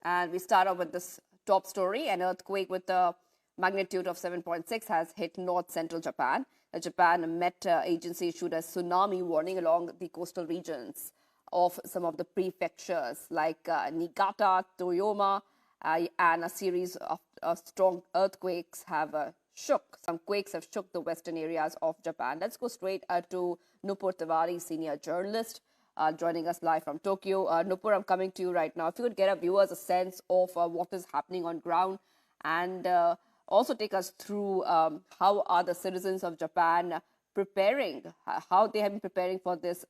And we start off with this top story. An earthquake with a magnitude of 7.6 has hit north central Japan. The Japan Met Agency issued a tsunami warning along the coastal regions of some of the prefectures like Niigata, Toyama, and a series of strong earthquakes have shook. Some quakes have shook the western areas of Japan. Let's go straight to Nupur Tiwari, senior journalist, joining us live from Tokyo. Nupur, I'm coming to you right now. If you could get our viewers a sense of what is happening on ground and also take us through how are the citizens of Japan preparing, how they have been preparing for this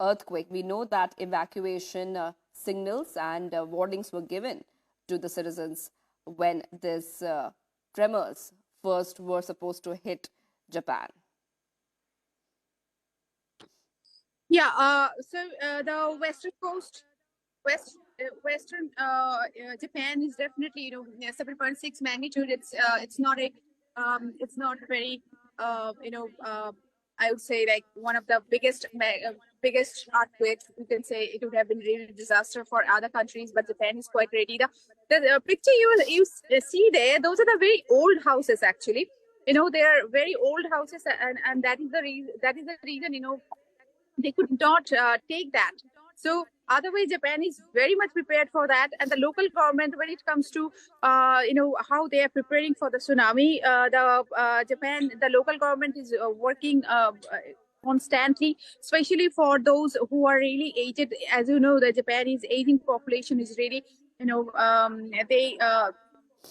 earthquake. We know that evacuation signals and warnings were given to the citizens when this tremors first were supposed to hit Japan. Yeah, the western coast, western Japan is definitely 7.6 magnitude. It's not a it's not very I would say like one of the biggest earthquakes. You can say it would have been really disaster for other countries, but Japan is quite ready. The picture you see there, those are the very old houses actually. They are very old houses, and that is the reason they could not take that. So otherwise, Japan is very much prepared for that, and the local government, when it comes to how they are preparing for the tsunami, the local government is working constantly, especially for those who are really aged. As you know, the Japanese aging population is really they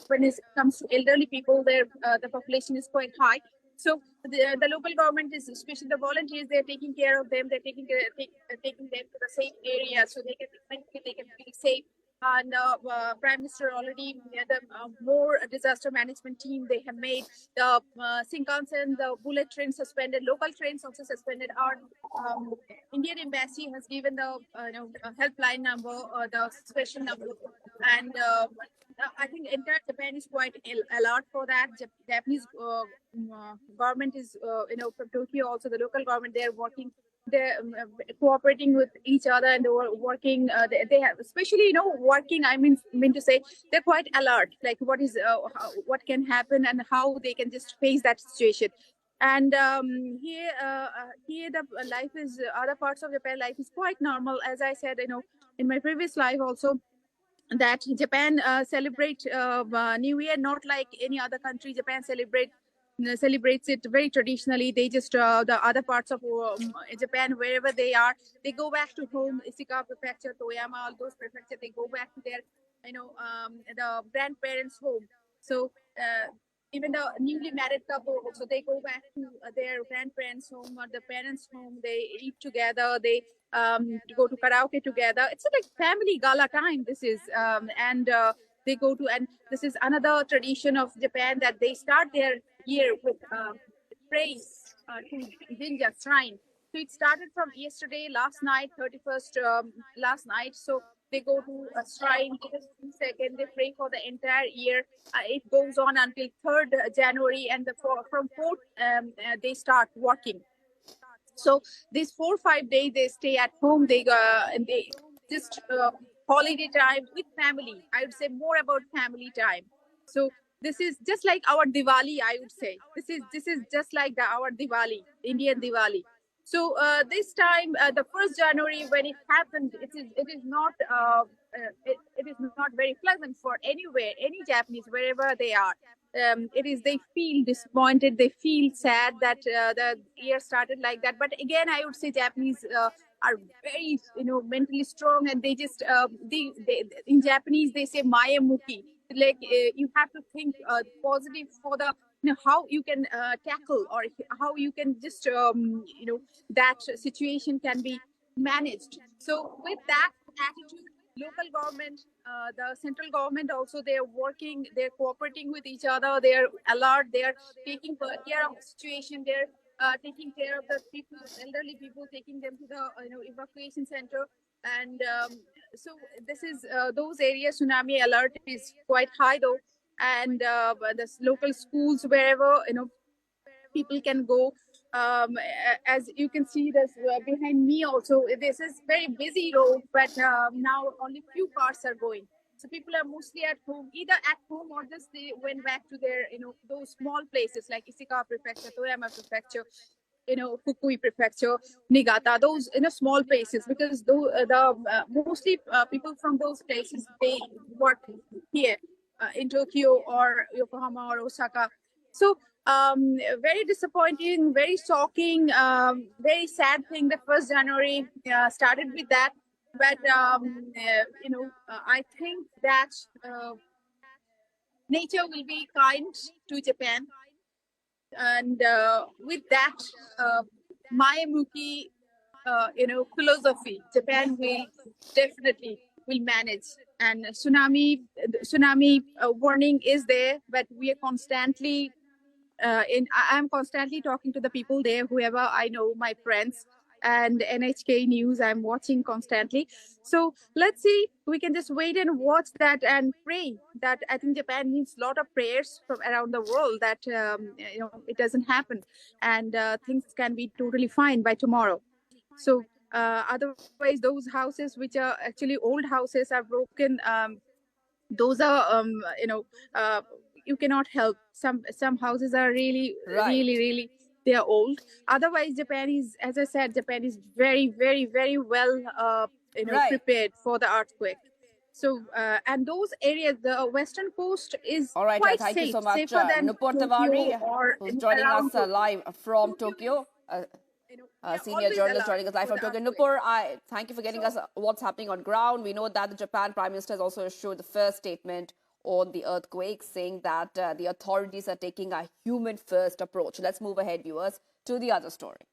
when it comes to elderly people, the population is quite high. So the local government is, especially the volunteers, they're taking care of them. They're taking them to the safe area so they can feel safe. And Prime Minister already the more disaster management team they have made. The Shinkansen, the bullet train suspended, local trains also suspended. Our Indian embassy has given the helpline number, the special number, and I think entire Japan is quite alert for that. Japanese government is, from Tokyo also, the local government, they're working, they're cooperating with each other, and they're working. They have, especially, working. I mean to say, they're quite alert. Like what can happen and how they can just face that situation. And here the life is other parts of Japan life is quite normal. As I said, in my previous life also, that Japan celebrate New Year not like any other country. Japan celebrates it very traditionally. They just the other parts of Japan, wherever they are, they go back to home. Isika prefecture, Toyama, all those prefecture, they go back to their the grandparents' home. So even the newly married couple, so they go back to their grandparents' home or the parents' home. They eat together. They go to karaoke together. It's like family gala time. This is and they go to, and this is another tradition of Japan, that they start their year with praise to Jinja shrine. So it started from yesterday, last night, 31st, last night. So they go to a shrine, take a few seconds, they pray for the entire year. It goes on until 3rd January, and from 4th, they start working. So these 4 or 5 days they stay at home. They just holiday time with family. I would say more about family time. So this is just like our Diwali. I would say this is just like our Diwali, Indian Diwali. So this time, the 1st January, when it happened, it is not it is not very pleasant for anywhere, any Japanese, wherever they are. It is, they feel disappointed, they feel sad that the year started like that. But again, I would say Japanese are very mentally strong, and they just they in Japanese they say maya muki, like you have to think positive for the how you can tackle, or how you can just that situation can be managed. So with that attitude, local government, the central government also, they're working, they're cooperating with each other, they're alert, they're taking care of the situation, they're taking care of the people, elderly people, taking them to the evacuation center. And so this is those areas, tsunami alert is quite high though. And the local schools, wherever people can go. As you can see, this behind me also, this is very busy road, but now only few cars are going. So people are mostly at home, either at home or just they went back to their, those small places like Ishikawa Prefecture, Toyama Prefecture, Fukui Prefecture, Niigata, those small places, because the mostly people from those places, they work here in Tokyo or Yokohama or Osaka. So very disappointing, very shocking, very sad thing that 1st January started with that. But I think that nature will be kind to Japan, and with that, uh, Mayamuki, philosophy, Japan will definitely will manage. And tsunami warning is there, but we are constantly I'm constantly talking to the people there, whoever I know, my friends, and NHK News. I'm watching constantly. So let's see. We can just wait and watch that and pray. That I think Japan needs a lot of prayers from around the world that it doesn't happen, and things can be totally fine by tomorrow. So otherwise, those houses which are actually old houses are broken. Those are uh, you cannot help. Some houses are really Right. really really, they are old. Otherwise, Japan is, as I said, Japan is very very very well Right. prepared for the earthquake. So and those areas, the western coast is All right. quite Thank you safe, so much, safer than Nupur Tokyo Tiwari, or who's joining us around Tokyo. live from Tokyo. They are Senior always journalist alert joining us live for from the Tokyo. earthquake. Nupur, I thank you for getting us So what's happening on ground. We know that the Japan Prime Minister has also issued the first statement on the earthquake, saying that the authorities are taking a human-first approach. Let's move ahead, viewers, to the other story.